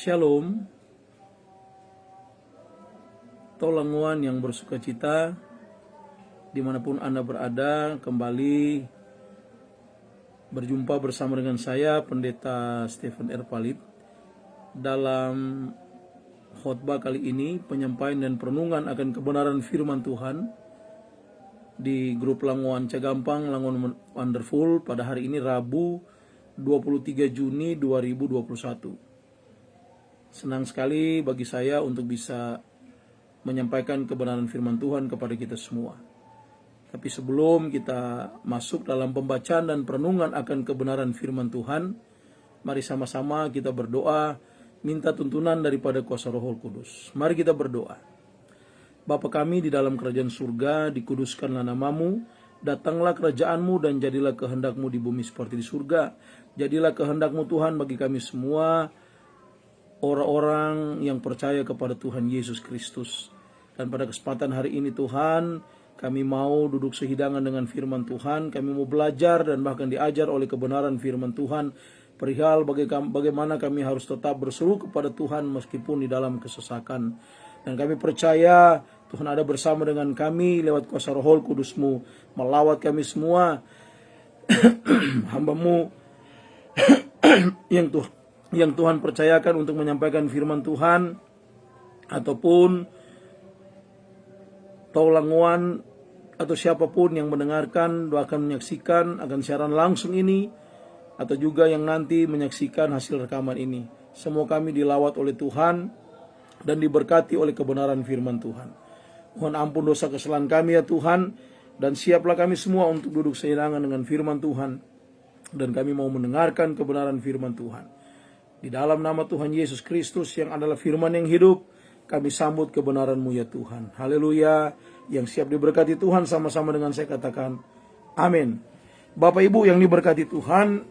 Shalom, Tolanguan yang bersuka cita, dimanapun Anda berada, kembali berjumpa bersama dengan saya, Pendeta Stephen R. Palit, dalam khotbah kali ini, penyampaian dan perenungan akan kebenaran firman Tuhan di grup Languan Cagampang, Languan Wonderful, pada hari ini Rabu 23 Juni 2021. Senang sekali bagi saya untuk bisa menyampaikan kebenaran firman Tuhan kepada kita semua. Tapi sebelum kita masuk dalam pembacaan dan perenungan akan kebenaran firman Tuhan, mari sama-sama kita berdoa, minta tuntunan daripada kuasa Roh Kudus. Mari kita berdoa. Bapa kami di dalam kerajaan surga, dikuduskanlah namamu, datanglah kerajaanmu dan jadilah kehendakmu di bumi seperti di surga. Jadilah kehendakmu Tuhan bagi kami semua, orang-orang yang percaya kepada Tuhan Yesus Kristus. Dan pada kesempatan hari ini Tuhan, kami mau duduk sehidangan dengan firman Tuhan. Kami mau belajar dan bahkan diajar oleh kebenaran firman Tuhan, perihal bagaimana kami harus tetap berseru kepada Tuhan meskipun di dalam kesesakan. Dan kami percaya Tuhan ada bersama dengan kami lewat kuasa Roh Kudus-Mu, melawat kami semua hamba-Mu yang Tuhan percayakan untuk menyampaikan firman Tuhan, ataupun Tolanguan atau siapapun yang mendengarkan, bahkan menyaksikan akan siaran langsung ini, atau juga yang nanti menyaksikan hasil rekaman ini. Semua kami dilawat oleh Tuhan dan diberkati oleh kebenaran firman Tuhan. Mohon ampun dosa kesalahan kami ya Tuhan, dan siaplah kami semua untuk duduk sehidangan dengan firman Tuhan, dan kami mau mendengarkan kebenaran firman Tuhan. Di dalam nama Tuhan Yesus Kristus yang adalah firman yang hidup, kami sambut kebenaran-Mu ya Tuhan. Haleluya. Yang siap diberkati Tuhan sama-sama dengan saya katakan amin. Bapak Ibu yang diberkati Tuhan,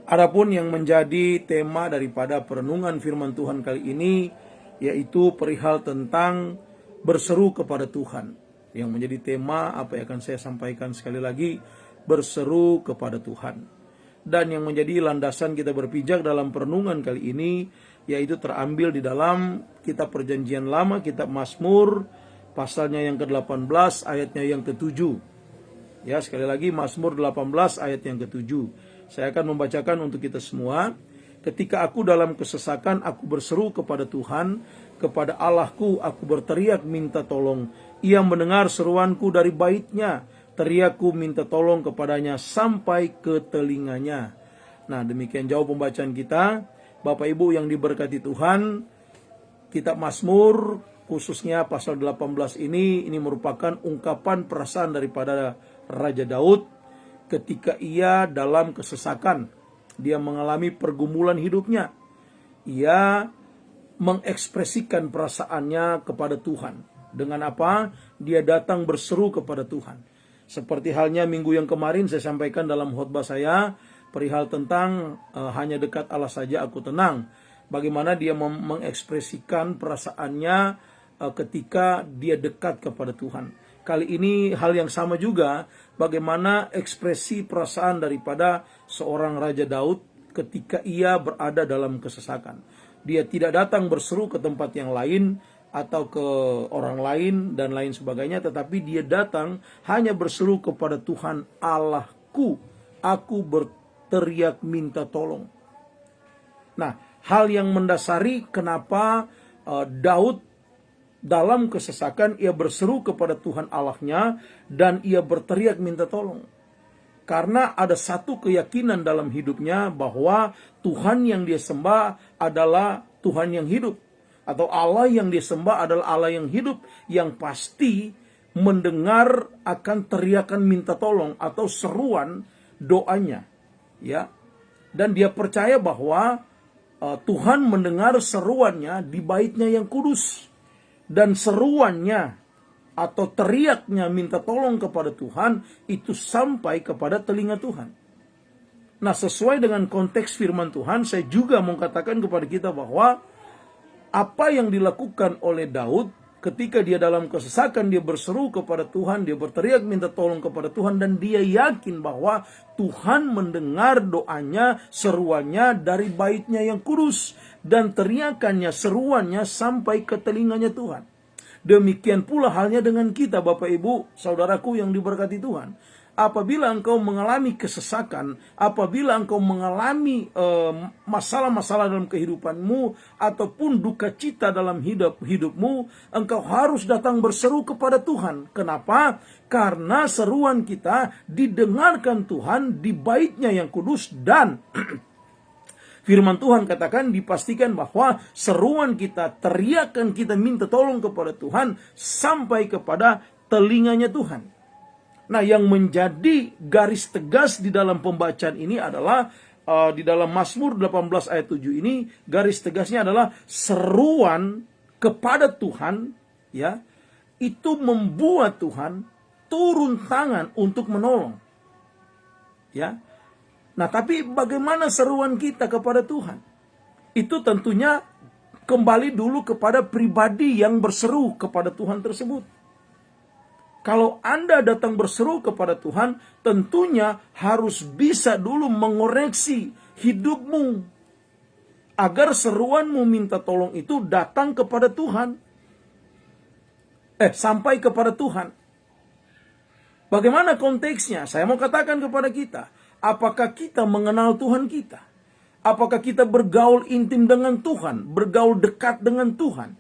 adapun yang menjadi tema daripada perenungan firman Tuhan kali ini, yaitu perihal tentang berseru kepada Tuhan. Yang menjadi tema apa yang akan saya sampaikan sekali lagi, berseru kepada Tuhan. Dan yang menjadi landasan kita berpijak dalam perenungan kali ini, yaitu terambil di dalam kitab Perjanjian Lama, kitab Mazmur, pasalnya yang ke-18, ayatnya yang ke-7. Ya, sekali lagi Mazmur 18 ayat yang ke-7. Saya akan membacakan untuk kita semua. Ketika aku dalam kesesakan, aku berseru kepada Tuhan, kepada Allahku aku berteriak minta tolong. Ia mendengar seruanku dari bait-Nya. Teriakku minta tolong kepadanya sampai ke telinganya. Nah, demikian jauh pembacaan kita. Bapak Ibu yang diberkati Tuhan, kitab Mazmur khususnya pasal 18 ini merupakan ungkapan perasaan daripada Raja Daud ketika ia dalam kesesakan. Dia mengalami pergumulan hidupnya. Ia mengekspresikan perasaannya kepada Tuhan. Dengan apa? Dia datang berseru kepada Tuhan. Seperti halnya minggu yang kemarin saya sampaikan dalam khotbah saya, perihal tentang hanya dekat Allah saja aku tenang. Bagaimana dia mengekspresikan perasaannya ketika dia dekat kepada Tuhan. Kali ini hal yang sama juga, bagaimana ekspresi perasaan daripada seorang Raja Daud ketika ia berada dalam kesesakan. Dia tidak datang berseru ke tempat yang lain atau ke orang lain dan lain sebagainya, tetapi dia datang hanya berseru kepada Tuhan Allahku. Aku berteriak minta tolong. Nah, hal yang mendasari kenapa Daud dalam kesesakan ia berseru kepada Tuhan Allahnya dan ia berteriak minta tolong. Karena ada satu keyakinan dalam hidupnya bahwa Tuhan yang dia sembah adalah Tuhan yang hidup. Atau Allah yang disembah adalah Allah yang hidup, yang pasti mendengar akan teriakan minta tolong atau seruan doanya. Ya. Dan dia percaya bahwa Tuhan mendengar seruannya di bait-Nya yang kudus. Dan seruannya atau teriaknya minta tolong kepada Tuhan itu sampai kepada telinga Tuhan. Nah, sesuai dengan konteks firman Tuhan, saya juga mau katakan kepada kita bahwa apa yang dilakukan oleh Daud ketika dia dalam kesesakan, dia berseru kepada Tuhan, dia berteriak minta tolong kepada Tuhan, dan dia yakin bahwa Tuhan mendengar doanya, seruannya dari Bait-Nya yang kudus, dan teriakannya, seruannya sampai ke telinganya Tuhan. Demikian pula halnya dengan kita, Bapak Ibu, saudaraku yang diberkati Tuhan. Apabila engkau mengalami kesesakan, apabila engkau mengalami masalah-masalah dalam kehidupanmu, ataupun duka cita dalam hidupmu, engkau harus datang berseru kepada Tuhan. Kenapa? Karena seruan kita didengarkan Tuhan di Bait-Nya yang kudus, dan firman Tuhan katakan, dipastikan bahwa seruan kita, teriakan kita, minta tolong kepada Tuhan sampai kepada telinganya Tuhan. Nah, yang menjadi garis tegas di dalam pembacaan ini adalah di dalam Mazmur 18 ayat 7 ini, garis tegasnya adalah seruan kepada Tuhan, ya, itu membuat Tuhan turun tangan untuk menolong. Ya. Nah, tapi bagaimana seruan kita kepada Tuhan? Itu tentunya kembali dulu kepada pribadi yang berseru kepada Tuhan tersebut. Kalau Anda datang berseru kepada Tuhan, tentunya harus bisa dulu mengoreksi hidupmu, agar seruanmu minta tolong itu datang kepada Tuhan. Sampai kepada Tuhan. Bagaimana konteksnya? Saya mau katakan kepada kita, apakah kita mengenal Tuhan kita? Apakah kita bergaul intim dengan Tuhan, bergaul dekat dengan Tuhan?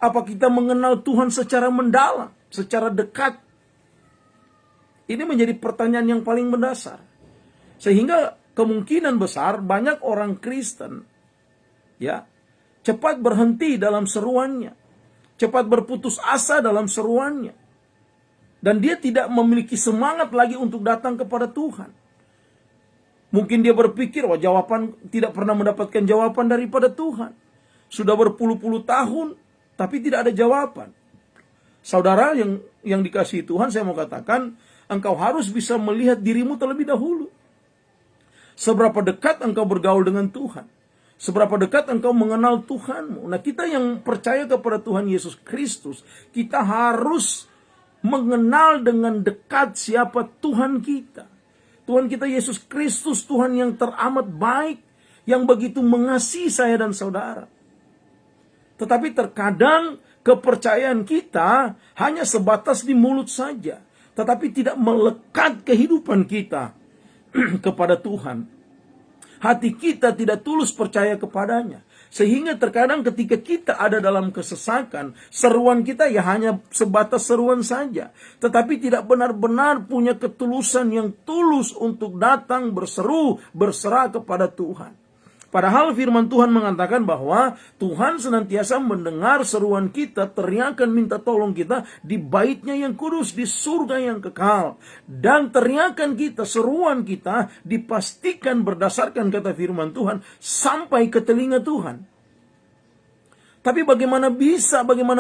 Apa kita mengenal Tuhan secara mendalam, secara dekat? Ini menjadi pertanyaan yang paling mendasar. Sehingga kemungkinan besar banyak orang Kristen, ya, cepat berhenti dalam seruannya, cepat berputus asa dalam seruannya, dan dia tidak memiliki semangat lagi untuk datang kepada Tuhan. Mungkin dia berpikir, jawaban, tidak pernah mendapatkan jawaban daripada Tuhan. Sudah berpuluh-puluh tahun, tapi tidak ada jawaban. Saudara yang dikasihi Tuhan, saya mau katakan, engkau harus bisa melihat dirimu terlebih dahulu. Seberapa dekat engkau bergaul dengan Tuhan. Seberapa dekat engkau mengenal Tuhanmu. Nah, kita yang percaya kepada Tuhan Yesus Kristus, kita harus mengenal dengan dekat siapa Tuhan kita. Tuhan kita Yesus Kristus, Tuhan yang teramat baik, yang begitu mengasihi saya dan saudara. Tetapi terkadang kepercayaan kita hanya sebatas di mulut saja, tetapi tidak melekat kehidupan kita kepada Tuhan. Hati kita tidak tulus percaya kepadanya. Sehingga terkadang ketika kita ada dalam kesesakan, seruan kita ya hanya sebatas seruan saja, tetapi tidak benar-benar punya ketulusan yang tulus untuk datang berseru, berserah kepada Tuhan. Padahal firman Tuhan mengatakan bahwa Tuhan senantiasa mendengar seruan kita, teriakan minta tolong kita di Bait-Nya yang kudus, di surga yang kekal. Dan teriakan kita, seruan kita dipastikan berdasarkan kata firman Tuhan sampai ke telinga Tuhan. Tapi bagaimana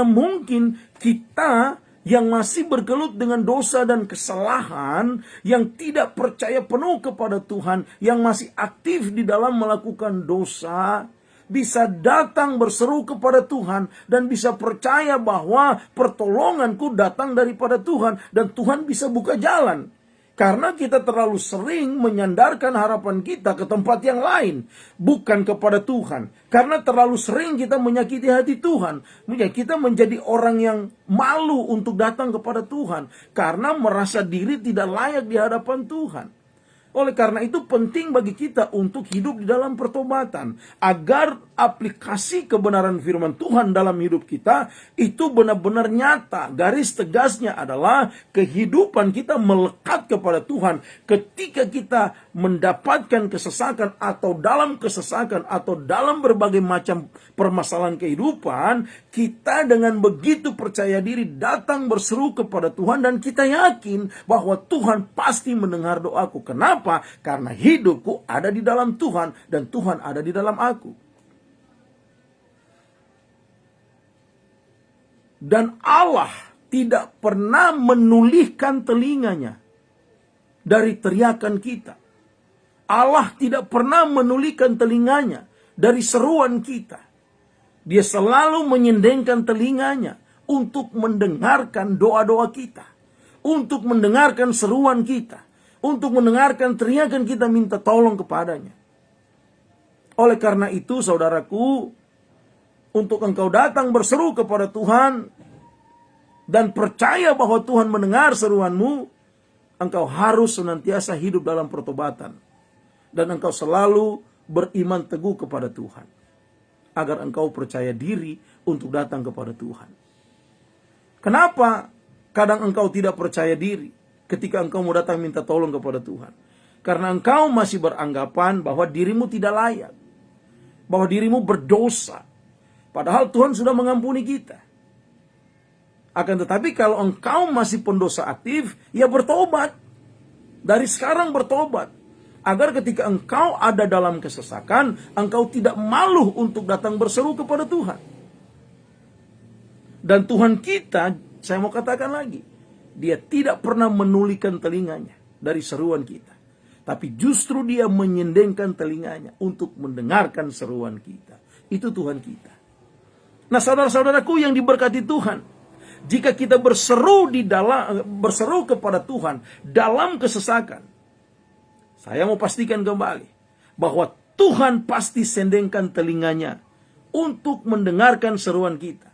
mungkin kita yang masih bergelut dengan dosa dan kesalahan, yang tidak percaya penuh kepada Tuhan, yang masih aktif di dalam melakukan dosa, bisa datang berseru kepada Tuhan dan bisa percaya bahwa pertolonganku datang daripada Tuhan dan Tuhan bisa buka jalan. Karena kita terlalu sering menyandarkan harapan kita ke tempat yang lain, bukan kepada Tuhan. Karena terlalu sering kita menyakiti hati Tuhan. Kita menjadi orang yang malu untuk datang kepada Tuhan, karena merasa diri tidak layak di hadapan Tuhan. Oleh karena itu penting bagi kita untuk hidup di dalam pertobatan, agar aplikasi kebenaran firman Tuhan dalam hidup kita itu benar-benar nyata. Garis tegasnya adalah kehidupan kita melekat kepada Tuhan. Ketika kita mendapatkan kesesakan atau dalam berbagai macam permasalahan kehidupan, kita dengan begitu percaya diri datang berseru kepada Tuhan, dan kita yakin bahwa Tuhan pasti mendengar doaku. Kenapa? Karena hidupku ada di dalam Tuhan dan Tuhan ada di dalam aku. Dan Allah tidak pernah menulihkan telinganya dari teriakan kita. Allah tidak pernah menulihkan telinganya dari seruan kita. Dia selalu menyendengkan telinganya untuk mendengarkan doa-doa kita, untuk mendengarkan seruan kita, untuk mendengarkan teriakan kita minta tolong kepadanya. Oleh karena itu, saudaraku, untuk engkau datang berseru kepada Tuhan dan percaya bahwa Tuhan mendengar seruanmu, engkau harus senantiasa hidup dalam pertobatan. Dan engkau selalu beriman teguh kepada Tuhan, agar engkau percaya diri untuk datang kepada Tuhan. Kenapa kadang engkau tidak percaya diri ketika engkau mau datang minta tolong kepada Tuhan? Karena engkau masih beranggapan bahwa dirimu tidak layak, bahwa dirimu berdosa. Padahal Tuhan sudah mengampuni kita. Akan tetapi kalau engkau masih pendosa aktif, ya bertobat. Dari sekarang bertobat. Agar ketika engkau ada dalam kesesakan, engkau tidak malu untuk datang berseru kepada Tuhan. Dan Tuhan kita, saya mau katakan lagi, Dia tidak pernah menulikan telinganya dari seruan kita. Tapi justru Dia menyendengkan telinganya untuk mendengarkan seruan kita. Itu Tuhan kita. Nah, saudara-saudaraku yang diberkati Tuhan, jika kita berseru kepada Tuhan dalam kesesakan, saya mau pastikan kembali bahwa Tuhan pasti sendengkan telinganya untuk mendengarkan seruan kita.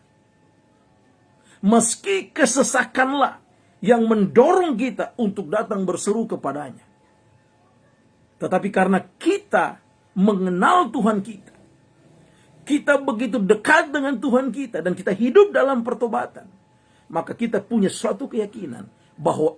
Meski kesesakanlah yang mendorong kita untuk datang berseru kepadanya. Tetapi karena kita mengenal Tuhan kita, kita begitu dekat dengan Tuhan kita, dan kita hidup dalam pertobatan, maka kita punya suatu keyakinan bahwa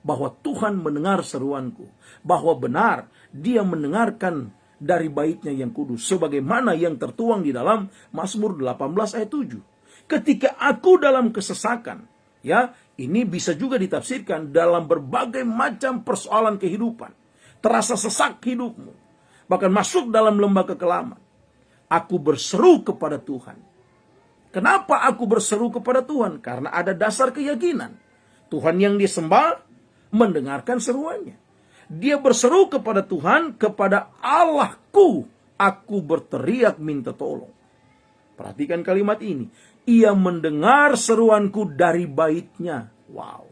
bahwa Tuhan mendengar seruanku, bahwa benar Dia mendengarkan dari baitnya yang kudus, sebagaimana yang tertuang di dalam Mazmur 18 ayat 7. Ketika aku dalam kesesakan, ya, ini bisa juga ditafsirkan dalam berbagai macam persoalan kehidupan. Terasa sesak hidupmu, bahkan masuk dalam lembah kekelaman. Aku berseru kepada Tuhan. Kenapa aku berseru kepada Tuhan? Karena ada dasar keyakinan. Tuhan yang disembah mendengarkan seruannya. Dia berseru kepada Tuhan, kepada Allahku aku berteriak minta tolong. Perhatikan kalimat ini. Ia mendengar seruanku dari baitnya. Wow.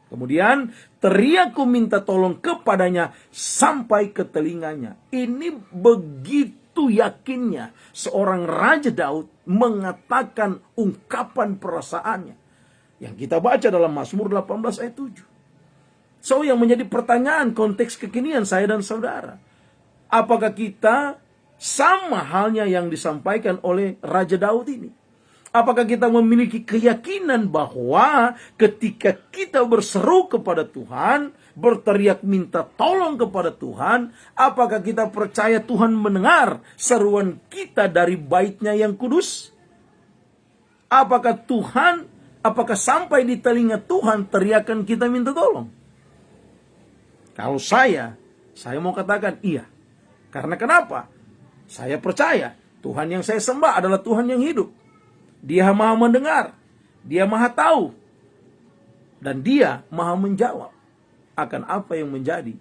Kemudian teriakku minta tolong kepadanya sampai ke telinganya. Ini begitu yakinnya seorang Raja Daud mengatakan ungkapan perasaannya yang kita baca dalam Mazmur 18 ayat 7. So, yang menjadi pertanyaan konteks kekinian saya dan saudara, apakah kita sama halnya yang disampaikan oleh Raja Daud ini? Apakah kita memiliki keyakinan bahwa ketika kita berseru kepada Tuhan, berteriak minta tolong kepada Tuhan, apakah kita percaya Tuhan mendengar seruan kita dari baitnya yang kudus? Apakah sampai di telinga Tuhan teriakan kita minta tolong? Kalau saya mau katakan iya. Karena kenapa? Saya percaya Tuhan yang saya sembah adalah Tuhan yang hidup. Dia maha mendengar, Dia maha tahu, dan Dia maha menjawab akan apa yang menjadi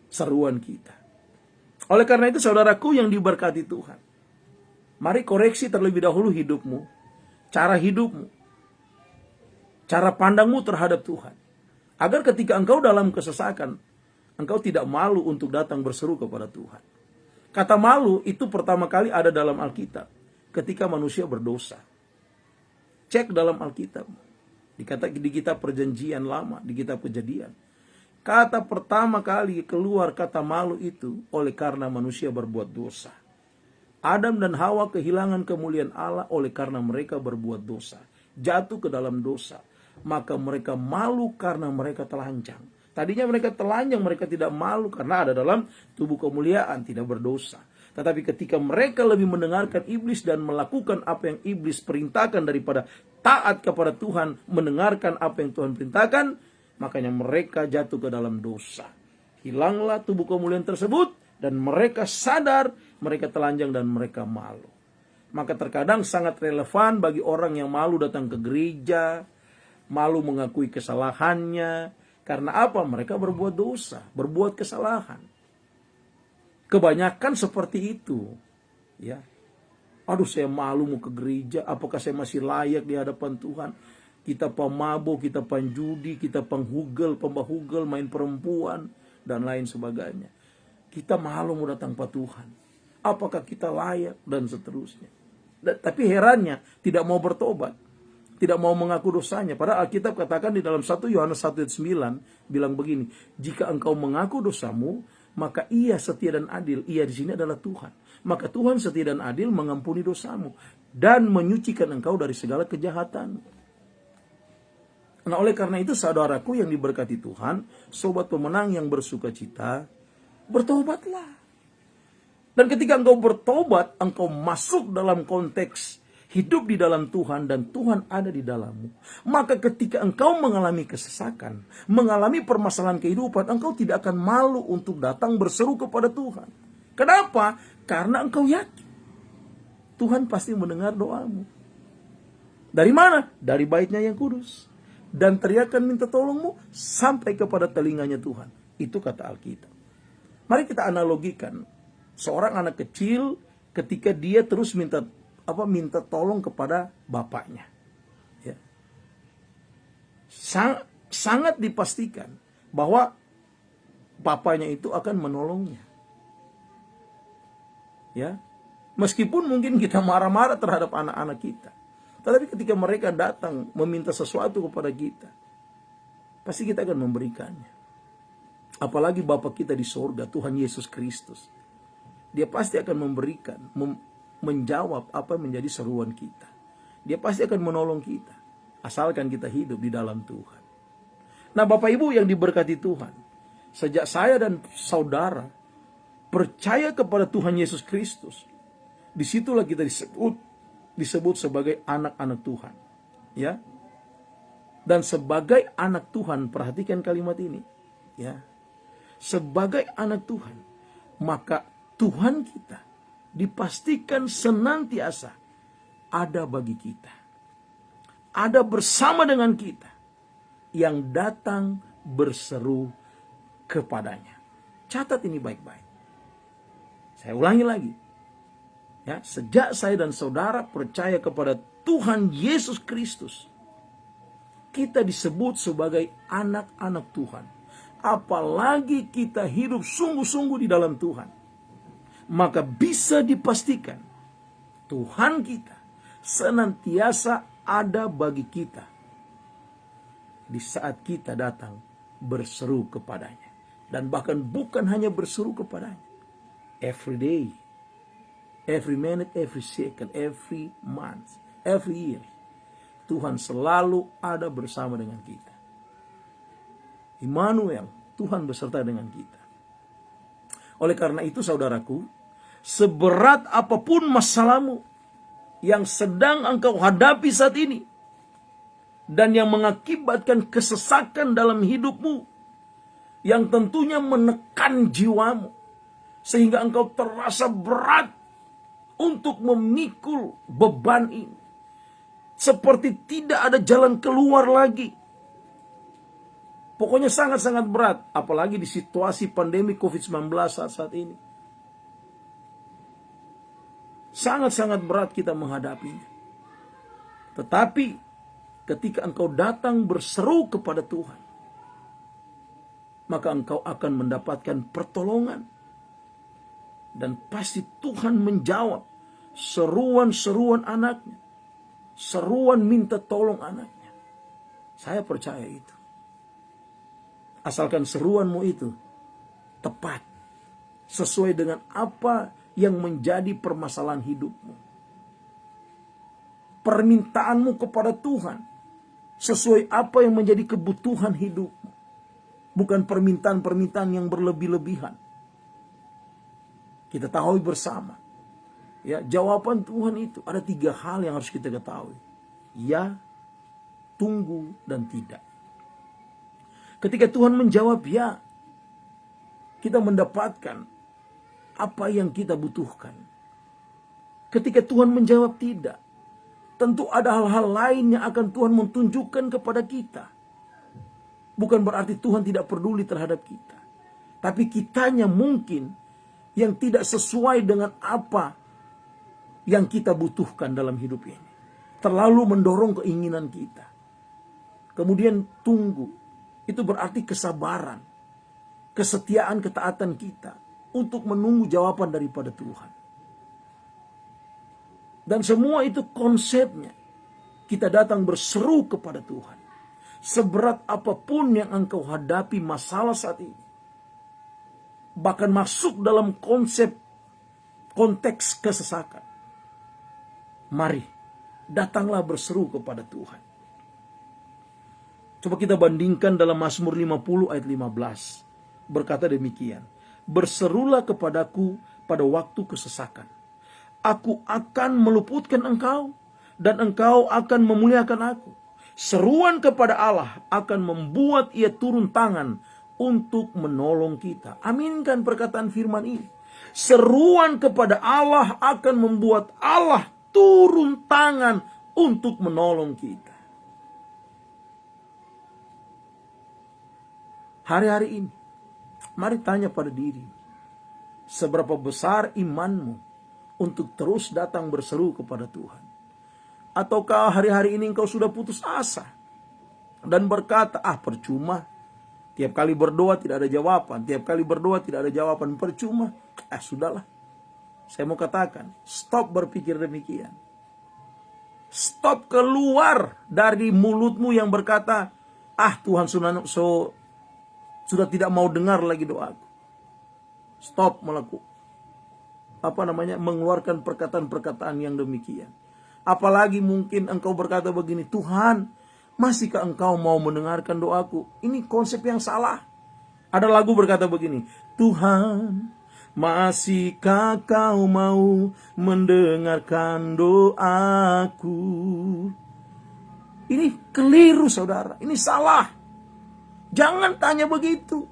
seruan kita. Oleh karena itu, saudaraku yang diberkati Tuhan, mari koreksi terlebih dahulu hidupmu, cara hidupmu, cara pandangmu terhadap Tuhan, agar ketika engkau dalam kesesakan, engkau tidak malu untuk datang berseru kepada Tuhan. Kata malu itu pertama kali ada dalam Alkitab ketika manusia berdosa. Cek dalam Alkitab. Di kitab Perjanjian Lama, di kitab Kejadian. Kata pertama kali keluar kata malu itu oleh karena manusia berbuat dosa. Adam dan Hawa kehilangan kemuliaan Allah oleh karena mereka berbuat dosa. Jatuh ke dalam dosa. Maka mereka malu karena mereka telanjang. Tadinya mereka telanjang, mereka tidak malu karena ada dalam tubuh kemuliaan, tidak berdosa. Tetapi ketika mereka lebih mendengarkan iblis dan melakukan apa yang iblis perintahkan daripada taat kepada Tuhan, mendengarkan apa yang Tuhan perintahkan, makanya mereka jatuh ke dalam dosa. Hilanglah tubuh kemuliaan tersebut dan mereka sadar mereka telanjang dan mereka malu. Maka terkadang sangat relevan bagi orang yang malu datang ke gereja, malu mengakui kesalahannya. Karena apa? Mereka berbuat dosa, berbuat kesalahan. Kebanyakan seperti itu, ya. Aduh, saya malu mau ke gereja, apakah saya masih layak di hadapan Tuhan? Kita pemabuk, kita penjudi, kita penghugel, pembahugel, main perempuan, dan lain sebagainya. Kita malu mau datang ke Tuhan. Apakah kita layak? Dan seterusnya. Tapi herannya, tidak mau bertobat. Tidak mau mengaku dosanya. Padahal Alkitab katakan di dalam 1 Yohanes 1:9 bilang begini, jika engkau mengaku dosamu, maka ia setia dan adil. Ia di sini adalah Tuhan. Maka Tuhan setia dan adil mengampuni dosamu dan menyucikan engkau dari segala kejahatan. Nah, oleh karena itu saudaraku yang diberkati Tuhan, sobat pemenang yang bersuka cita, bertobatlah. Dan ketika engkau bertobat, engkau masuk dalam konteks hidup di dalam Tuhan dan Tuhan ada di dalammu. Maka ketika engkau mengalami kesesakan, mengalami permasalahan kehidupan, engkau tidak akan malu untuk datang berseru kepada Tuhan. Kenapa? Karena engkau yakin Tuhan pasti mendengar doamu. Dari mana? Dari baitnya yang kudus. Dan teriakan minta tolongmu sampai kepada telinganya Tuhan. Itu kata Alkitab. Mari kita analogikan. Seorang anak kecil ketika dia terus minta tolong kepada bapaknya. Ya. Sangat dipastikan bahwa bapaknya itu akan menolongnya. Ya. Meskipun mungkin kita marah-marah terhadap anak-anak kita. Tetapi ketika mereka datang meminta sesuatu kepada kita, pasti kita akan memberikannya. Apalagi Bapa kita di sorga, Tuhan Yesus Kristus. Dia pasti akan memberikan, menjawab apa yang menjadi seruan kita. Dia pasti akan menolong kita, asalkan kita hidup di dalam Tuhan. Nah, Bapak Ibu yang diberkati Tuhan, sejak saya dan saudara percaya kepada Tuhan Yesus Kristus, disitulah kita disebut sebagai anak-anak Tuhan. Ya. Dan sebagai anak Tuhan, perhatikan kalimat ini. Ya. Sebagai anak Tuhan, maka Tuhan kita dipastikan senantiasa ada bagi kita. Ada bersama dengan kita yang datang berseru kepadanya. Catat ini baik-baik. Saya ulangi lagi. Ya, sejak saya dan saudara percaya kepada Tuhan Yesus Kristus, kita disebut sebagai anak-anak Tuhan. Apalagi kita hidup sungguh-sungguh di dalam Tuhan, maka bisa dipastikan Tuhan kita senantiasa ada bagi kita di saat kita datang berseru kepadanya. Dan bahkan bukan hanya berseru kepadanya, every day, every minute, every second, every month, every year, Tuhan selalu ada bersama dengan kita. Immanuel, Tuhan beserta dengan kita. Oleh karena itu saudaraku, seberat apapun masalahmu yang sedang engkau hadapi saat ini, dan yang mengakibatkan kesesakan dalam hidupmu, yang tentunya menekan jiwamu, sehingga engkau terasa berat untuk memikul beban ini. Seperti tidak ada jalan keluar lagi. Pokoknya sangat-sangat berat. Apalagi di situasi pandemi COVID-19 saat ini. Sangat-sangat berat kita menghadapinya. Tetapi ketika engkau datang berseru kepada Tuhan, maka engkau akan mendapatkan pertolongan. Dan pasti Tuhan menjawab seruan-seruan anaknya. Seruan minta tolong anaknya. Saya percaya itu. Asalkan seruanmu itu tepat, sesuai dengan apa yang menjadi permasalahan hidupmu. Permintaanmu kepada Tuhan sesuai apa yang menjadi kebutuhan hidupmu. Bukan permintaan-permintaan yang berlebih-lebihan. Kita tahu bersama. Ya, jawaban Tuhan itu ada 3 hal yang harus kita ketahui. Ya, tunggu, dan tidak. Ketika Tuhan menjawab ya, kita mendapatkan apa yang kita butuhkan. Ketika Tuhan menjawab tidak, tentu ada hal-hal lain yang akan Tuhan menunjukkan kepada kita. Bukan berarti Tuhan tidak peduli terhadap kita. Tapi kitanya mungkin yang tidak sesuai dengan apa yang kita butuhkan dalam hidup ini. Terlalu mendorong keinginan kita. Kemudian tunggu. Itu berarti kesabaran, kesetiaan, ketaatan kita untuk menunggu jawaban daripada Tuhan. Dan semua itu konsepnya. Kita datang berseru kepada Tuhan. Seberat apapun yang engkau hadapi masalah saat ini. Bahkan masuk dalam konteks kesesakan. Mari, datanglah berseru kepada Tuhan. Coba kita bandingkan dalam Mazmur 50 ayat 15. Berkata demikian. Berserulah kepadaku pada waktu kesesakan. Aku akan meluputkan engkau dan engkau akan memuliakan aku. Seruan kepada Allah akan membuat ia turun tangan untuk menolong kita. Aminkan perkataan firman ini. Seruan kepada Allah akan membuat Allah turun tangan untuk menolong kita. Hari-hari ini, mari tanya pada diri, seberapa besar imanmu untuk terus datang berseru kepada Tuhan? Ataukah hari-hari ini engkau sudah putus asa dan berkata, percuma. Tiap kali berdoa tidak ada jawaban. Tiap kali berdoa tidak ada jawaban, percuma. Sudahlah. Saya mau katakan, stop berpikir demikian. Stop keluar dari mulutmu yang berkata, Tuhan sudah tidak mau dengar lagi doaku. Stop mengeluarkan perkataan-perkataan yang demikian. Apalagi mungkin engkau berkata begini, Tuhan, masihkah engkau mau mendengarkan doaku? Ini konsep yang salah. Ada lagu berkata begini, Tuhan, masihkah kau mau mendengarkan doaku? Ini keliru, saudara. Ini salah. Jangan tanya begitu.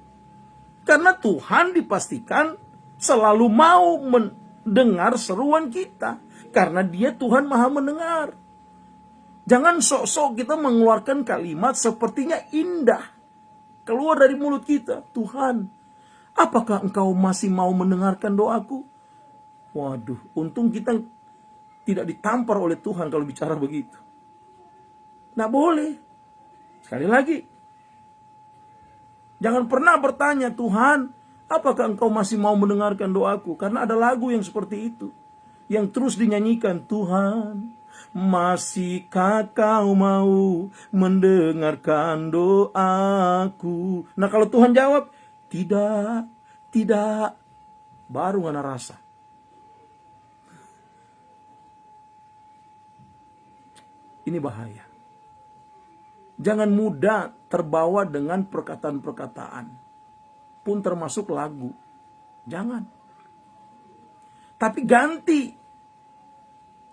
Karena Tuhan dipastikan selalu mau mendengar seruan kita. Karena Dia Tuhan Maha mendengar. Jangan sok-sok kita mengeluarkan kalimat sepertinya indah keluar dari mulut kita. Tuhan, apakah engkau masih mau mendengarkan doaku? Waduh, untung kita tidak ditampar oleh Tuhan kalau bicara begitu. Nah, boleh. Sekali lagi, jangan pernah bertanya, Tuhan, apakah engkau masih mau mendengarkan doaku? Karena ada lagu yang seperti itu, yang terus dinyanyikan, Tuhan, masihkah kau mau mendengarkan doaku? Nah, kalau Tuhan jawab, tidak, baru ngana rasa. Ini bahaya. Jangan mudah terbawa dengan perkataan-perkataan, pun termasuk lagu. Jangan. Tapi ganti,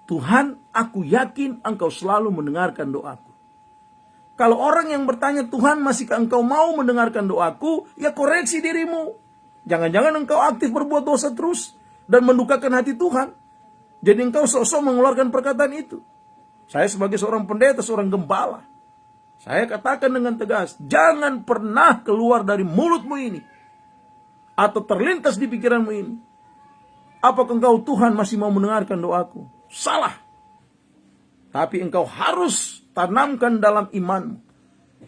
Tuhan, aku yakin engkau selalu mendengarkan doaku. Kalau orang yang bertanya, Tuhan, masihkah engkau mau mendengarkan doaku? Ya, koreksi dirimu. Jangan-jangan engkau aktif berbuat dosa terus dan mendukakan hati Tuhan. Jadi engkau sok-sok mengeluarkan perkataan itu. Saya sebagai seorang pendeta, seorang gembala, saya katakan dengan tegas, jangan pernah keluar dari mulutmu ini atau terlintas di pikiranmu ini, apakah engkau, Tuhan, masih mau mendengarkan doaku? Salah. Tapi engkau harus tanamkan dalam imanmu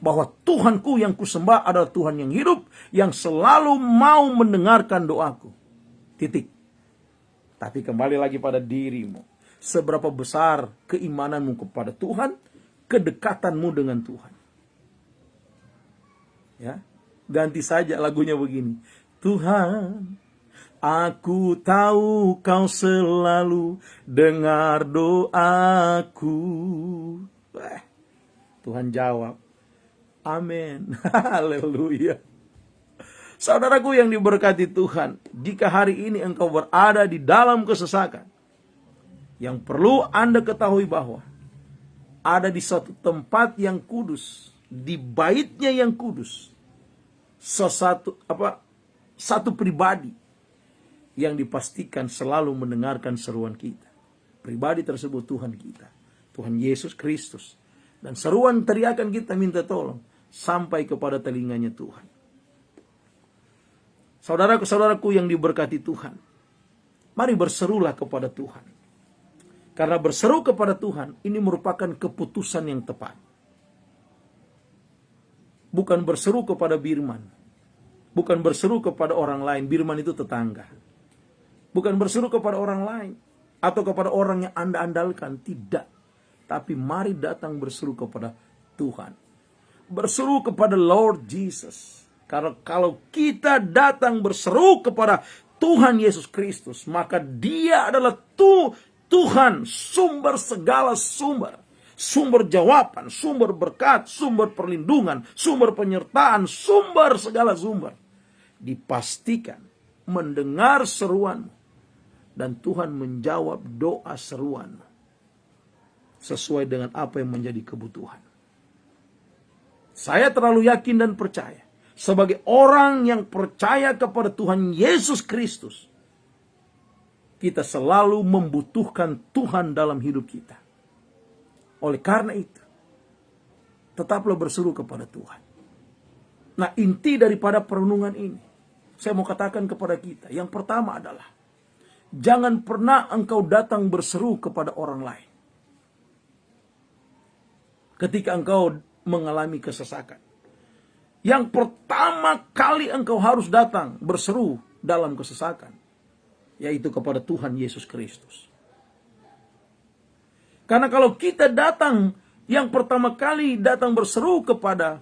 bahwa Tuhanku yang kusembah adalah Tuhan yang hidup, yang selalu mau mendengarkan doaku. Titik. Tapi kembali lagi pada dirimu. Seberapa besar keimananmu kepada Tuhan, kedekatanmu dengan Tuhan. Ya, ganti saja lagunya begini. Tuhan, aku tahu kau selalu dengar doaku. Tuhan jawab, amin. Haleluya. Saudaraku yang diberkati Tuhan, jika hari ini engkau berada di dalam kesesakan, yang perlu Anda ketahui bahwa ada di suatu tempat yang kudus, di baitnya yang kudus, satu pribadi yang dipastikan selalu mendengarkan seruan kita. Pribadi tersebut Tuhan kita, Tuhan Yesus Kristus. Dan seruan teriakan kita minta tolong sampai kepada telinganya Tuhan. Saudaraku yang diberkati Tuhan, mari berserulah kepada Tuhan. Karena berseru kepada Tuhan ini merupakan keputusan yang tepat. Bukan berseru kepada Birman. Bukan berseru kepada orang lain. Birman itu tetangga. Bukan berseru kepada orang lain. Atau kepada orang yang Anda andalkan. Tidak. Tapi mari datang berseru kepada Tuhan. Berseru kepada Lord Jesus. Karena kalau kita datang berseru kepada Tuhan Yesus Kristus, maka Dia adalah Tuhan, sumber segala sumber. Sumber jawaban, sumber berkat, sumber perlindungan, sumber penyertaan, sumber segala sumber. Dipastikan mendengar seruanmu. Dan Tuhan menjawab doa seruanmu. Sesuai dengan apa yang menjadi kebutuhan. Saya terlalu yakin dan percaya. Sebagai orang yang percaya kepada Tuhan Yesus Kristus, kita selalu membutuhkan Tuhan dalam hidup kita. Oleh karena itu, tetaplah berseru kepada Tuhan. Nah, inti daripada perenungan ini, saya mau katakan kepada kita. Yang pertama adalah, jangan pernah engkau datang berseru kepada orang lain ketika engkau mengalami kesesakan. Yang pertama kali engkau harus datang berseru dalam kesesakan, yaitu kepada Tuhan Yesus Kristus. Karena kalau kita datang, yang pertama kali datang berseru kepada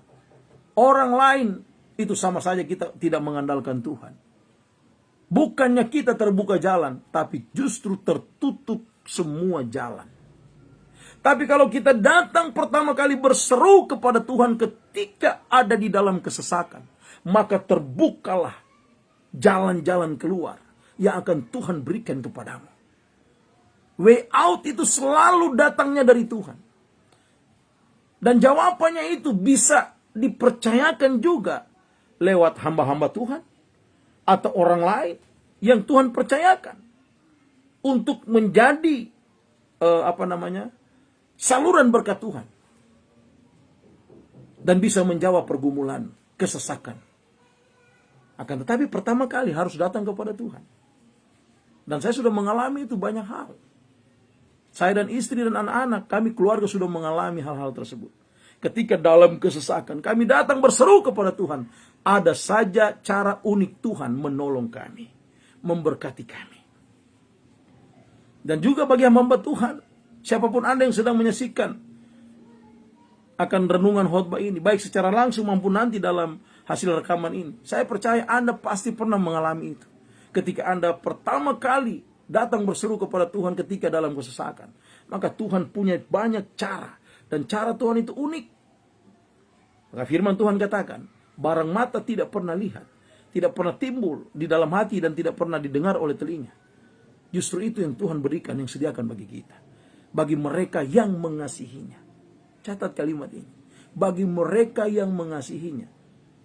orang lain, itu sama saja kita tidak mengandalkan Tuhan. Bukannya kita terbuka jalan, tapi justru tertutup semua jalan. Tapi kalau kita datang pertama kali berseru kepada Tuhan ketika ada di dalam kesesakan, maka terbukalah jalan-jalan keluar yang akan Tuhan berikan kepadamu. Way out itu selalu datangnya dari Tuhan. Dan jawabannya itu bisa dipercayakan juga lewat hamba-hamba Tuhan atau orang lain yang Tuhan percayakan untuk menjadi saluran berkat Tuhan. Dan bisa menjawab pergumulan, kesesakan. Akan tetapi pertama kali harus datang kepada Tuhan. Dan saya sudah mengalami itu banyak hal. Saya dan istri dan anak-anak, kami keluarga sudah mengalami hal-hal tersebut. Ketika dalam kesesakan, kami datang berseru kepada Tuhan. Ada saja cara unik Tuhan menolong kami. Memberkati kami. Dan juga bagi hamba Tuhan, siapapun Anda yang sedang menyaksikan akan renungan khotbah ini, baik secara langsung maupun nanti dalam hasil rekaman ini, saya percaya Anda pasti pernah mengalami itu. Ketika Anda pertama kali datang berseru kepada Tuhan ketika dalam kesesakan, maka Tuhan punya banyak cara, dan cara Tuhan itu unik. Maka firman Tuhan katakan, barang mata tidak pernah lihat, tidak pernah timbul di dalam hati, dan tidak pernah didengar oleh telinga. Justru itu yang Tuhan berikan, yang sediakan bagi kita. Bagi mereka yang mengasihinya. Catat kalimat ini. Bagi mereka yang mengasihinya.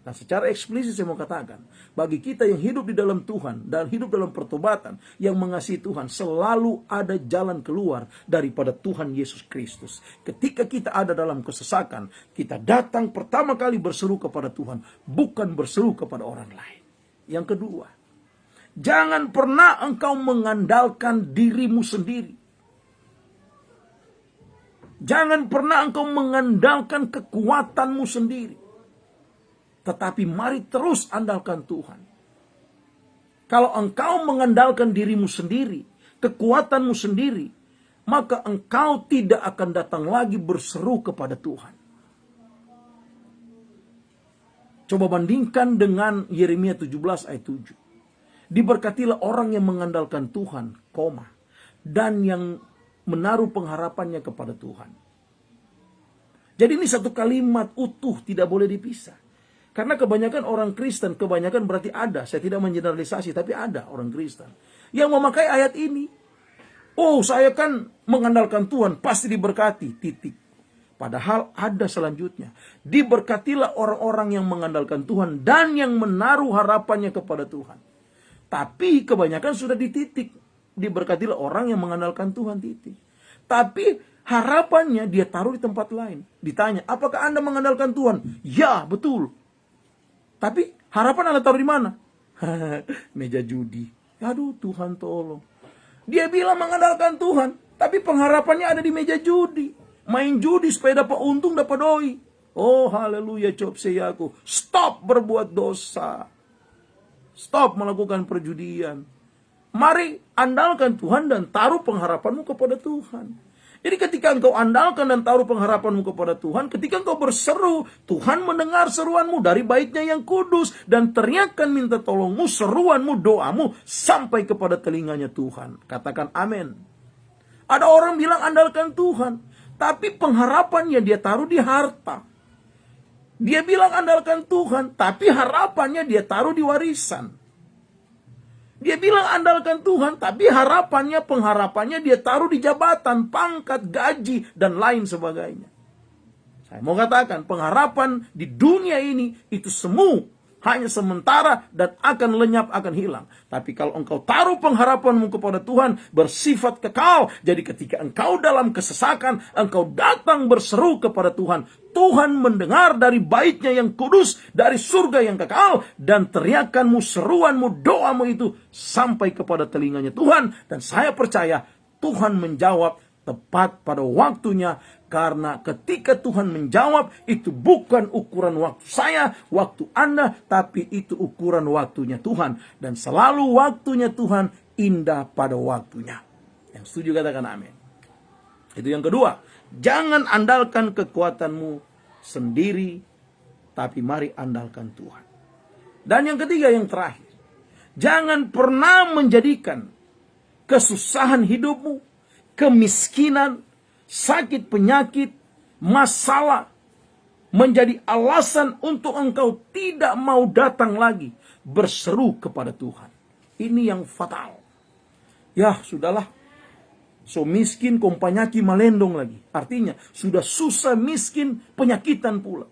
Nah, secara eksplisit saya mau katakan, bagi kita yang hidup di dalam Tuhan dan hidup dalam pertobatan, yang mengasihi Tuhan, selalu ada jalan keluar daripada Tuhan Yesus Kristus. Ketika kita ada dalam kesesakan, kita datang pertama kali berseru kepada Tuhan, bukan berseru kepada orang lain. Yang kedua, jangan pernah engkau mengandalkan dirimu sendiri. Jangan pernah engkau mengandalkan kekuatanmu sendiri. Tetapi mari terus andalkan Tuhan. Kalau engkau mengandalkan dirimu sendiri, kekuatanmu sendiri, maka engkau tidak akan datang lagi berseru kepada Tuhan. Coba bandingkan dengan Yeremia 17 ayat 7. Diberkatilah orang yang mengandalkan Tuhan, dan yang menaruh pengharapannya kepada Tuhan. Jadi ini satu kalimat utuh, tidak boleh dipisah. Karena kebanyakan orang Kristen, kebanyakan berarti ada, saya tidak mengeneralisasi, tapi ada orang Kristen yang memakai ayat ini. Oh, saya kan mengandalkan Tuhan, pasti diberkati, titik. Padahal ada selanjutnya. Diberkatilah orang-orang yang mengandalkan Tuhan dan yang menaruh harapannya kepada Tuhan. Tapi kebanyakan sudah dititik. Diberkatilah orang yang mengandalkan Tuhan, titik. Tapi harapannya dia taruh di tempat lain. Ditanya, apakah Anda mengandalkan Tuhan? Ya, betul. Tapi harapan Anda taruh di mana? Meja judi. Aduh, Tuhan tolong. Dia bilang mengandalkan Tuhan. Tapi pengharapannya ada di meja judi. Main judi supaya dapat untung, dapat doi. Oh haleluya, coba aku. Stop berbuat dosa. Stop melakukan perjudian. Mari andalkan Tuhan dan taruh pengharapanmu kepada Tuhan. Jadi ketika engkau andalkan dan taruh pengharapanmu kepada Tuhan, ketika engkau berseru, Tuhan mendengar seruanmu dari Bait-Nya yang kudus, dan teriakan minta tolongmu, seruanmu, doamu sampai kepada telinganya Tuhan. Katakan amin. Ada orang bilang andalkan Tuhan, tapi pengharapannya dia taruh di harta. Dia bilang andalkan Tuhan, tapi harapannya dia taruh di warisan. Dia bilang andalkan Tuhan, tapi harapannya, pengharapannya dia taruh di jabatan, pangkat, gaji, dan lain sebagainya. Saya mau katakan, pengharapan di dunia ini itu semu, hanya sementara dan akan lenyap, akan hilang. Tapi kalau engkau taruh pengharapanmu kepada Tuhan, bersifat kekal. Jadi ketika engkau dalam kesesakan, engkau datang berseru kepada Tuhan. Tuhan mendengar dari Bait-Nya yang kudus, dari surga yang kekal, dan teriakanmu, seruanmu, doamu itu sampai kepada telinganya Tuhan. Dan saya percaya Tuhan menjawab tepat pada waktunya. Karena ketika Tuhan menjawab, itu bukan ukuran waktu saya, waktu Anda, tapi itu ukuran waktunya Tuhan. Dan selalu waktunya Tuhan indah pada waktunya. Yang setuju katakan amin. Itu yang kedua. Jangan andalkan kekuatanmu sendiri, tapi mari andalkan Tuhan. Dan yang ketiga, yang terakhir. Jangan pernah menjadikan kesusahan hidupmu, kemiskinan, sakit penyakit, masalah menjadi alasan untuk engkau tidak mau datang lagi berseru kepada Tuhan. Ini yang fatal. Ya sudahlah, so miskin kompanyaki malendong lagi. Artinya sudah susah, miskin, penyakitan pula.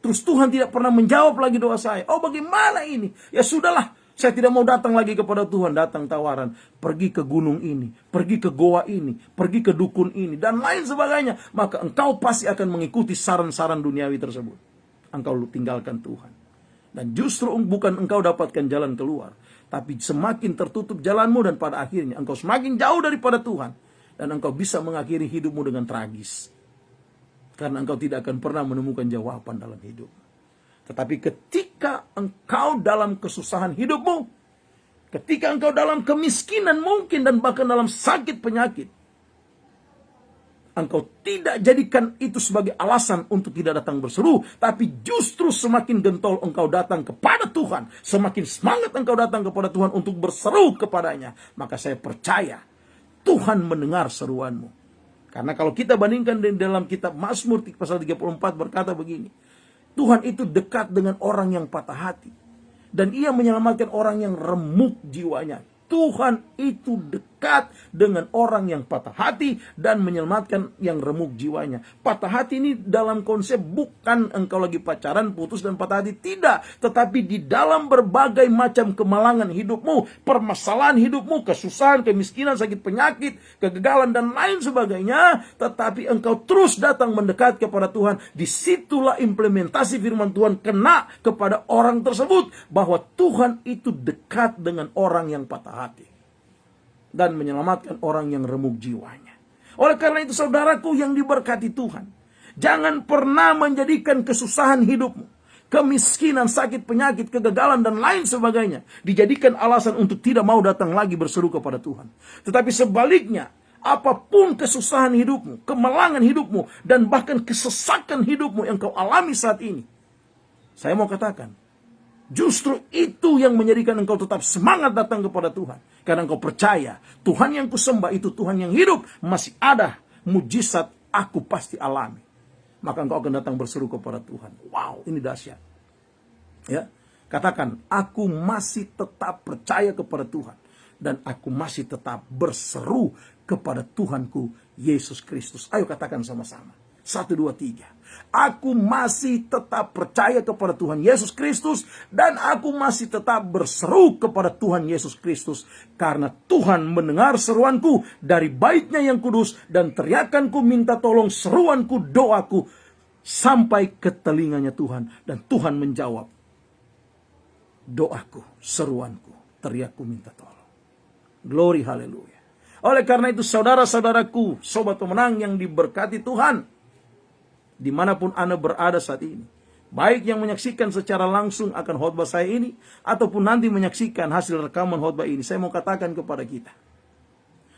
Terus Tuhan tidak pernah menjawab lagi doa saya. Oh bagaimana ini? Ya sudahlah, saya tidak mau datang lagi kepada Tuhan. Datang tawaran, pergi ke gunung ini, pergi ke goa ini, pergi ke dukun ini, dan lain sebagainya. Maka engkau pasti akan mengikuti saran-saran duniawi tersebut. Engkau tinggalkan Tuhan. Dan justru bukan engkau dapatkan jalan keluar, tapi semakin tertutup jalanmu, dan pada akhirnya engkau semakin jauh daripada Tuhan. Dan engkau bisa mengakhiri hidupmu dengan tragis. Karena engkau tidak akan pernah menemukan jawaban dalam hidup. Tetapi ketika engkau dalam kesusahan hidupmu, ketika engkau dalam kemiskinan mungkin, dan bahkan dalam sakit penyakit, engkau tidak jadikan itu sebagai alasan untuk tidak datang berseru, tapi justru semakin gentol engkau datang kepada Tuhan, semakin semangat engkau datang kepada Tuhan untuk berseru kepadanya, maka saya percaya Tuhan mendengar seruanmu. Karena kalau kita bandingkan di dalam kitab Mazmur pasal 34 berkata begini, Tuhan itu dekat dengan orang yang patah hati, dan Ia menyelamatkan orang yang remuk jiwanya. Tuhan itu dekat dengan orang yang patah hati dan menyelamatkan yang remuk jiwanya. Patah hati ini dalam konsep bukan engkau lagi pacaran, putus dan patah hati. Tidak. Tetapi di dalam berbagai macam kemalangan hidupmu, permasalahan hidupmu, kesusahan, kemiskinan, sakit penyakit, kegagalan dan lain sebagainya. Tetapi engkau terus datang mendekat kepada Tuhan. Disitulah implementasi firman Tuhan kena kepada orang tersebut. Bahwa Tuhan itu dekat dengan orang yang patah hati dan menyelamatkan orang yang remuk jiwanya. Oleh karena itu saudaraku yang diberkati Tuhan, jangan pernah menjadikan kesusahan hidupmu, kemiskinan, sakit penyakit, kegagalan dan lain sebagainya dijadikan alasan untuk tidak mau datang lagi berseru kepada Tuhan. Tetapi sebaliknya, apapun kesusahan hidupmu, kemalangan hidupmu, dan bahkan kesesakan hidupmu yang kau alami saat ini, saya mau katakan, justru itu yang menjadikan engkau tetap semangat datang kepada Tuhan. Karena engkau percaya, Tuhan yang kusembah itu Tuhan yang hidup. Masih ada mujizat aku pasti alami. Maka engkau akan datang berseru kepada Tuhan. Wow, ini dahsyat. Ya, katakan, aku masih tetap percaya kepada Tuhan. Dan aku masih tetap berseru kepada Tuhanku, Yesus Kristus. Ayo katakan sama-sama. 1, 2, 3. Aku masih tetap percaya kepada Tuhan Yesus Kristus. Dan aku masih tetap berseru kepada Tuhan Yesus Kristus. Karena Tuhan mendengar seruanku dari Bait-Nya yang kudus. Dan teriakanku, minta tolong, seruanku, doaku sampai ke telinganya Tuhan. Dan Tuhan menjawab doaku, seruanku, teriakku, minta tolong. Glory, haleluya. Oleh karena itu saudara-saudaraku, sobat pemenang yang diberkati Tuhan, dimanapun Anda berada saat ini, baik yang menyaksikan secara langsung akan khotbah saya ini, ataupun nanti menyaksikan hasil rekaman khotbah ini, saya mau katakan kepada kita,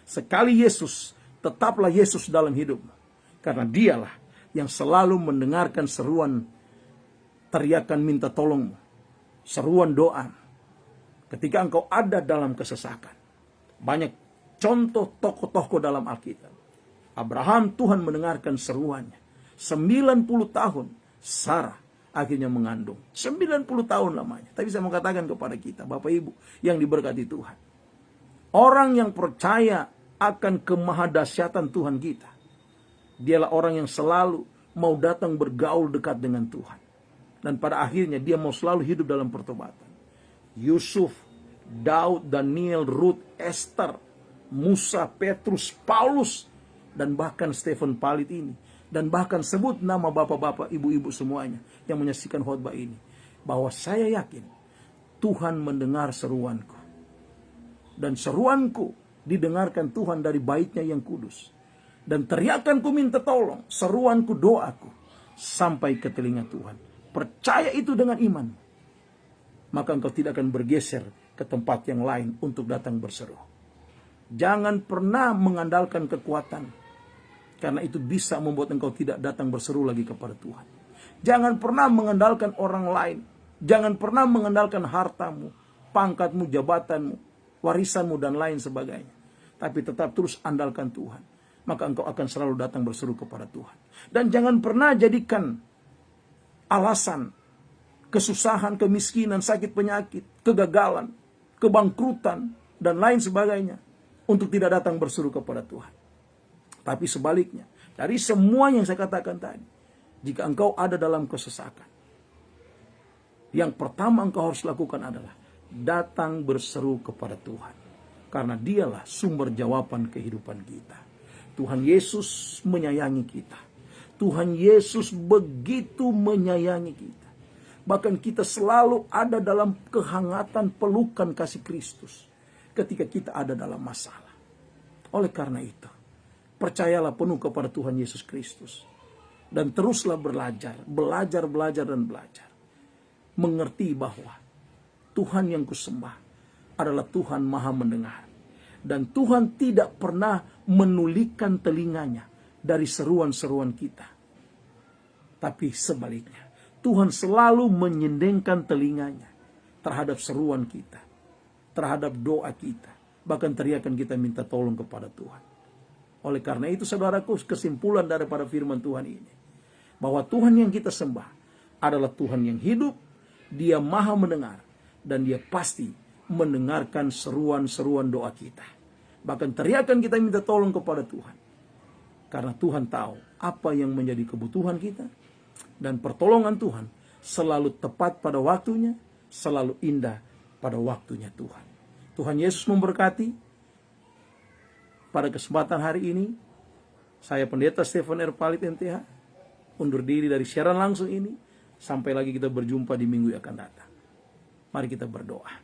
sekali Yesus, tetaplah Yesus dalam hidupmu. Karena dialah yang selalu mendengarkan seruan teriakan minta tolongmu, seruan doa. Ketika engkau ada dalam kesesakan. Banyak contoh tokoh-tokoh dalam Alkitab. Abraham, Tuhan mendengarkan seruannya. 90 tahun Sarah akhirnya mengandung. 90 tahun lamanya. Tapi saya mau katakan kepada kita, Bapak Ibu yang diberkati Tuhan, orang yang percaya akan kemahadahsyatan Tuhan kita, dialah orang yang selalu mau datang bergaul dekat dengan Tuhan. Dan pada akhirnya dia mau selalu hidup dalam pertobatan. Yusuf, Daud, Daniel, Ruth, Esther, Musa, Petrus, Paulus, dan bahkan Stephen Palit ini. Dan bahkan sebut nama bapak-bapak, ibu-ibu semuanya yang menyaksikan khotbah ini. Bahwa saya yakin Tuhan mendengar seruanku. Dan seruanku didengarkan Tuhan dari baitnya yang kudus. Dan teriakanku minta tolong, seruanku, doaku, sampai ke telinga Tuhan. Percaya itu dengan iman. Maka engkau tidak akan bergeser ke tempat yang lain untuk datang berseru. Jangan pernah mengandalkan kekuatan, karena itu bisa membuat engkau tidak datang berseru lagi kepada Tuhan. Jangan pernah mengandalkan orang lain. Jangan pernah mengandalkan hartamu, pangkatmu, jabatanmu, warisanmu, dan lain sebagainya. Tapi tetap terus andalkan Tuhan. Maka engkau akan selalu datang berseru kepada Tuhan. Dan jangan pernah jadikan alasan kesusahan, kemiskinan, sakit penyakit, kegagalan, kebangkrutan, dan lain sebagainya untuk tidak datang berseru kepada Tuhan. Tapi sebaliknya, dari semua yang saya katakan tadi, jika engkau ada dalam kesesakan, yang pertama engkau harus lakukan adalah datang berseru kepada Tuhan. Karena dialah sumber jawaban kehidupan kita. Tuhan Yesus menyayangi kita. Tuhan Yesus begitu menyayangi kita. Bahkan kita selalu ada dalam kehangatan pelukan kasih Kristus ketika kita ada dalam masalah. Oleh karena itu, percayalah penuh kepada Tuhan Yesus Kristus. Dan teruslah belajar, dan belajar. Mengerti bahwa Tuhan yang kusembah adalah Tuhan Maha Mendengar. Dan Tuhan tidak pernah menulikan telinganya dari seruan-seruan kita. Tapi sebaliknya, Tuhan selalu menyendengkan telinganya terhadap seruan kita, terhadap doa kita, bahkan teriakan kita minta tolong kepada Tuhan. Oleh karena itu, saudaraku, kesimpulan daripada firman Tuhan ini, bahwa Tuhan yang kita sembah adalah Tuhan yang hidup, Dia Maha Mendengar, dan Dia pasti mendengarkan seruan-seruan doa kita. Bahkan teriakan kita minta tolong kepada Tuhan. Karena Tuhan tahu apa yang menjadi kebutuhan kita. Dan pertolongan Tuhan selalu tepat pada waktunya, selalu indah pada waktunya Tuhan. Tuhan Yesus memberkati. Pada kesempatan hari ini, saya Pendeta Stephen R. Palit MTH, undur diri dari siaran langsung ini. Sampai lagi kita berjumpa di minggu yang akan datang. Mari kita berdoa.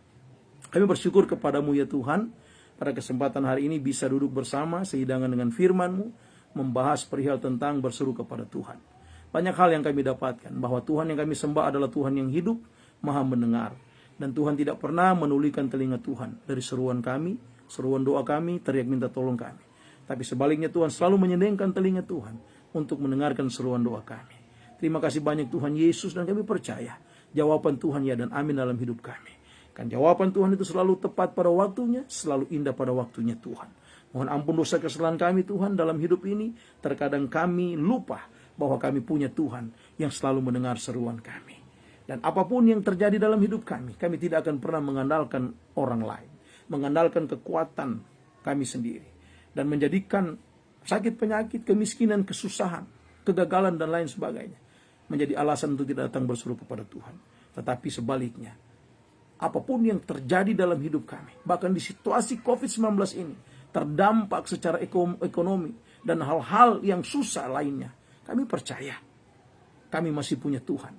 Kami bersyukur kepadamu ya Tuhan, pada kesempatan hari ini bisa duduk bersama sehidangan dengan firman-Mu, membahas perihal tentang berseru kepada Tuhan. Banyak hal yang kami dapatkan, bahwa Tuhan yang kami sembah adalah Tuhan yang hidup, Maha Mendengar. Dan Tuhan tidak pernah menulikan telinga Tuhan dari seruan kami, seruan doa kami, teriak minta tolong kami. Tapi sebaliknya Tuhan selalu menyendengkan telinga Tuhan untuk mendengarkan seruan doa kami. Terima kasih banyak Tuhan Yesus, dan kami percaya jawaban Tuhan ya dan amin dalam hidup kami. Kan jawaban Tuhan itu selalu tepat pada waktunya, selalu indah pada waktunya Tuhan. Mohon ampun dosa kesalahan kami Tuhan dalam hidup ini. Terkadang kami lupa bahwa kami punya Tuhan yang selalu mendengar seruan kami. Dan apapun yang terjadi dalam hidup kami tidak akan pernah mengandalkan orang lain. Mengandalkan kekuatan kami sendiri. Dan menjadikan sakit penyakit, kemiskinan, kesusahan, kegagalan dan lain sebagainya menjadi alasan untuk tidak datang berseru kepada Tuhan. Tetapi sebaliknya, apapun yang terjadi dalam hidup kami, bahkan di situasi COVID-19 ini, terdampak secara ekonomi dan hal-hal yang susah lainnya, kami percaya kami masih punya Tuhan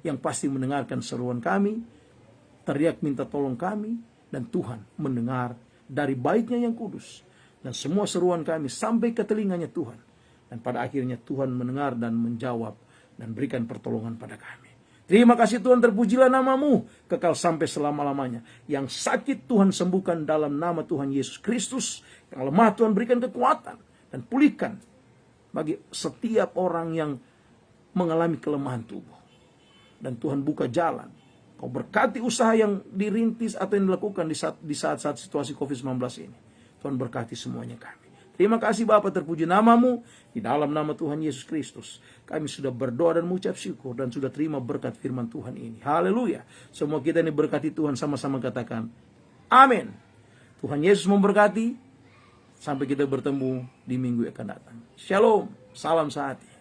yang pasti mendengarkan seruan kami, teriak minta tolong kami, dan Tuhan mendengar dari baitnya yang kudus, Dan semua seruan kami sampai ke telinganya Tuhan. Dan pada akhirnya Tuhan mendengar dan menjawab dan berikan pertolongan pada kami. Terima kasih Tuhan, terpujilah namamu, kekal sampai selama-lamanya. Yang sakit Tuhan sembuhkan dalam nama Tuhan Yesus Kristus. Yang lemah Tuhan berikan kekuatan dan pulihkan bagi setiap orang yang mengalami kelemahan tubuh. Dan Tuhan buka jalan. Kau berkati usaha yang dirintis atau yang dilakukan di saat-saat situasi COVID-19 ini. Tuhan berkati semuanya kami. Terima kasih Bapa, terpuji namamu. Di dalam nama Tuhan Yesus Kristus, kami sudah berdoa dan mengucap syukur dan sudah terima berkat firman Tuhan ini. Haleluya. Semua kita ini berkati Tuhan, sama-sama katakan amin. Tuhan Yesus memberkati. Sampai kita bertemu di minggu yang akan datang. Shalom. Salam sehati.